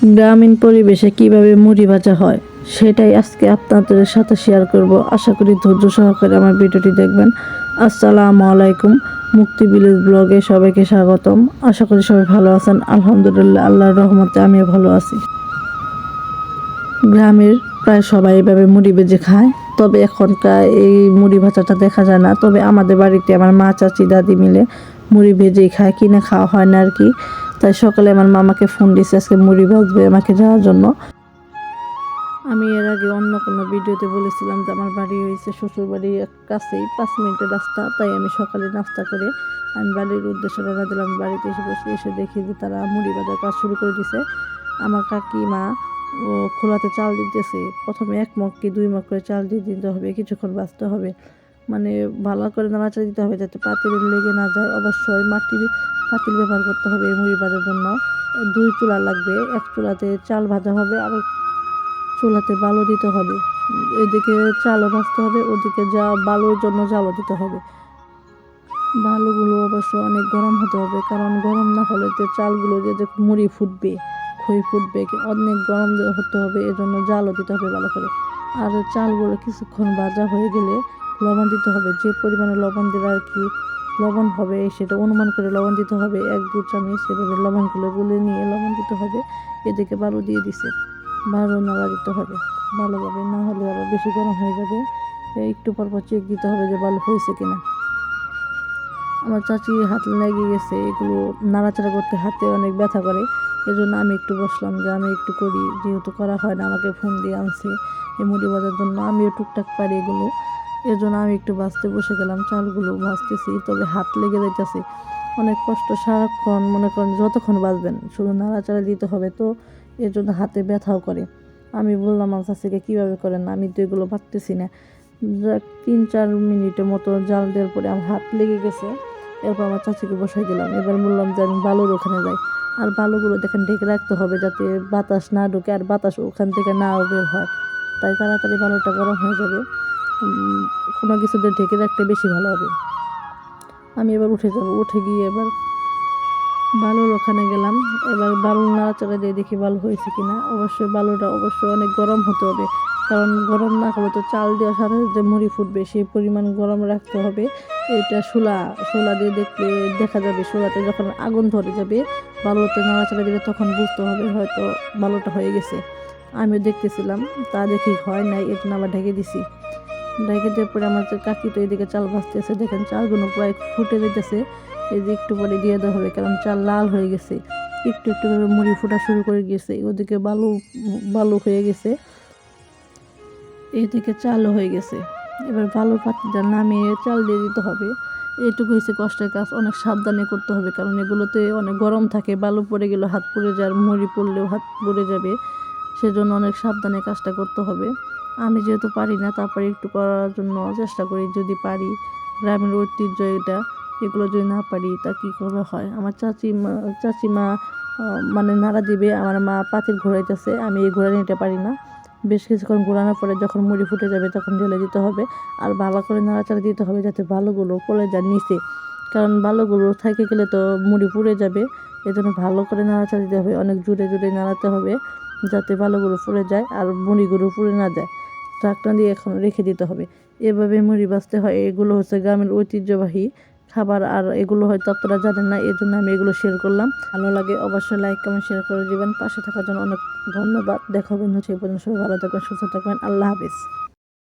গ্রামীণ পরিবেশে কিভাবে মুড়ি ভাজা হয় সেটাই আজকে আপনাদের সাথে শেয়ার করব। আশা করি ধৈর্য সহকারে আমার ভিডিওটি দেখবেন। আসসালামু আলাইকুম, মুক্তি ভিলেজ ব্লগে সবাইকে স্বাগতম। আশা করি সবাই ভালো আছেন। আলহামদুলিল্লাহ, আল্লাহর রহমতে আমিও ভালো আছি। গ্রামের প্রায় সবাই এভাবে মুড়ি ভেজে খায়, তবে এখনকার এই মুড়ি ভাজাটা দেখা যায় না। তবে আমাদের বাড়িতে আমার মা, চাচি, দাদি মিলে মুড়ি ভেজেই খায়, কিনে খাওয়া হয় না আর কি। তাই সকালে আমার মামাকে ফোন দিয়েছে আজকে মুড়ি ভাজবে আমাকে যাওয়ার জন্য। আমি এর আগে অন্য কোনো ভিডিওতে বলেছিলাম যে আমার বাড়ি হয়েছে শ্বশুর বাড়ির কাছেই 5 মিনিটের রাস্তা। তাই আমি সকালে নাস্তা করে আমি বাড়ির উদ্দেশ্যে রওনা দিলাম। বাড়িতে এসে দেখি যে তারা মুড়ি ভাজার কাজ শুরু করে দিছে। আমার কাকিমা খোলাতে চাল দিতেছে। প্রথমে 1 মগ কি 2 মগ করে চাল দিয়ে দিতে হবে, কিছুক্ষণ ভাজতে হবে, মানে ভালো করে নাড়াচাড়া দিতে হবে যাতে পাতিলে লেগে না যায়। অবশ্যই মাটির পাতিল ব্যবহার করতে হবে এই মুড়ি ভাজার জন্য। 2 চুলা লাগবে, 1 চুলাতে চাল ভাজা হবে আর চুলাতে বালু দিতে হবে। এদিকে চালও ভাজতে হবে, ওদিকে বালুর জন্য জালও দিতে হবে। বালুগুলো অবশ্য অনেক গরম হতে হবে, কারণ গরম না হলে তো চালগুলো যে মুড়ি ফুটবে, খই ফুটবে, অনেক গরম হতে হবে। এজন্য জালও দিতে হবে ভালো করে। আর চালগুলো কিছুক্ষণ ভাজা হয়ে গেলে লবণ দিতে হবে। যে পরিমাণে লবণ দিলে আর কি লবণ হবে সেটা অনুমান করে লবণ দিতে হবে। 1-2 চামচ এভাবে লবণগুলো গুলে নিয়ে লবণ দিতে হবে। এদিকে বালু দিয়ে দিছে, বালু নাড়া দিতে হবে ভালোভাবে, না হলে আবার বেশি গরম হয়ে যাবে। একটু পর পর চেক দিতে হবে যে বালু হয়েছে কিনা। আমার চাচি হাত লেগে গেছে, এগুলো নাড়াচাড়া করতে হাতে অনেক ব্যথা করে। এজন্য আমি একটু বসলাম যে আমি একটু করি, যেহেতু করা হয় না। আমাকে ফোন দিয়ে আনছে এই মুড়ি ভাজার জন্য, আমিও টুকটাক পারি এগুলো। এর জন্য আমি একটু ভাজতে বসে গেলাম। চালগুলো ভাজতেছি, তবে হাত লেগে যাইতেছে, অনেক কষ্ট। সারাক্ষণ মনে করেন যতক্ষণ ভাজবেন শুধু নাড়াচাড়া দিতে হবে, তো এর জন্য হাতে ব্যথাও করে। আমি বললাম আমার চাচিকে কীভাবে করেন, আমি তো এগুলো পারতেছি না। 3-4 মিনিটের মতো জাল দেওয়ার পরে আমার হাত লেগে গেছে। এরপর আমার চাচিকে বসাই দিলাম। এবার বললাম যে আমি বালুর ওখানে যাই। আর বালুগুলো দেখেন ঢেকে রাখতে হবে যাতে বাতাস না ঢুকে আর বাতাস ওখান থেকে নাও বের হয়। তাই তাড়াতাড়ি বালুটা গরম হয়ে যাবে। কোনো কিছুতে ঢেকে রাখতে বেশি ভালো হবে। আমি এবার উঠে যাব, উঠে গিয়ে এবার বালুর ওখানে গেলাম। এবার বালু নাড়াচাড়া দিয়ে দেখি বালু হয়েছে কিনা। অবশ্যই বালুটা অনেক গরম হতে হবে, কারণ গরম না হলে তো চাল দেওয়ার সাথে সাথে যে মুড়ি ফুটবে সেই পরিমাণ গরম রাখতে হবে। এটা শোলা দিয়ে দেখলে দেখা যাবে, শোলাতে যখন আগুন ধরে যাবে বালুতে নাড়াচাড়া দিলে তখন বুঝতে হবে হয়তো বালুটা হয়ে গেছে। আমিও দেখতেছিলাম, তা দেখি হয় নাই, এর জন্য আবার ঢেকে দিছি। ঢেকে দেওয়ার পরে আমার কাকি তো এদিকে চাল ভাজতেছে, দেখেন চালগুলো প্রায় ফুটে যেতেছে। এই যে একটু পরে দিয়ে দেওয়া হবে, কারণ চাল লাল হয়ে গেছে, একটু একটু করে মুড়ি ফোটা শুরু করে গেছে। ওদিকে বালু বালু হয়ে গেছে, এইদিকে চালও হয়ে গেছে। এবার বালুর পাতিটা নামিয়ে চাল দিয়ে দিতে হবে। এইটুকু হয়েছে কষ্টের কাজ, অনেক সাবধানে করতে হবে, কারণ এগুলোতে অনেক গরম থাকে। বালু পড়ে গেলেও হাত পুড়ে যায়, মুড়ি পড়লেও হাত পুড়ে যাবে। সেজন্য অনেক সাবধানে কাজটা করতে হবে। আমি যেহেতু পারি না, তারপরে একটু করার জন্য চেষ্টা করি, যদি পারি। গ্রামের ঐতিহ্য এটা, এগুলো যদি না পারি তা কী করে হয়। আমার চাচিমা মানে নাড়া দিবে, আমার মা পাতিল ঘোরাইতেছে, আমি এই ঘোরা নিতে পারি না। বেশ কিছুক্ষণ ঘোরানোর পরে যখন মুড়ি ফুটে যাবে তখন ঢেলে দিতে হবে। আর ভালো করে নাড়াচাড়া দিতে হবে যাতে বালুগুলো পড়ে যায় নিচে, কারণ বালুগুলো থেকে গেলে তো মুড়ি পুড়ে যাবে। এজন্য ভালো করে নাড়াচাড়া দিতে হবে, অনেক জোরে জোরে নাড়াতে হবে যাতে বালুগুলো পুড়ে যায় আর মুড়িগুলো পুড়ে না যায়। ঢাকনা দিয়ে এখন রেখে দিতে হবে। এভাবে মুড়ি ভাজতে হয়। এগুলো হচ্ছে গ্রামের ঐতিহ্যবাহী খাবার, আর এগুলো হয়তো আপনারা জানেন না, এর জন্য আমি এগুলো শেয়ার করলাম। ভালো লাগে অবশ্যই লাইক কমেন্ট শেয়ার করে দিবেন। পাশে থাকার জন্য অনেক ধন্যবাদ। দেখা হবে হচ্ছে এই পর্যন্ত। সবাই ভালো থাকবেন, সুস্থ থাকবেন। আল্লাহ হাফিজ।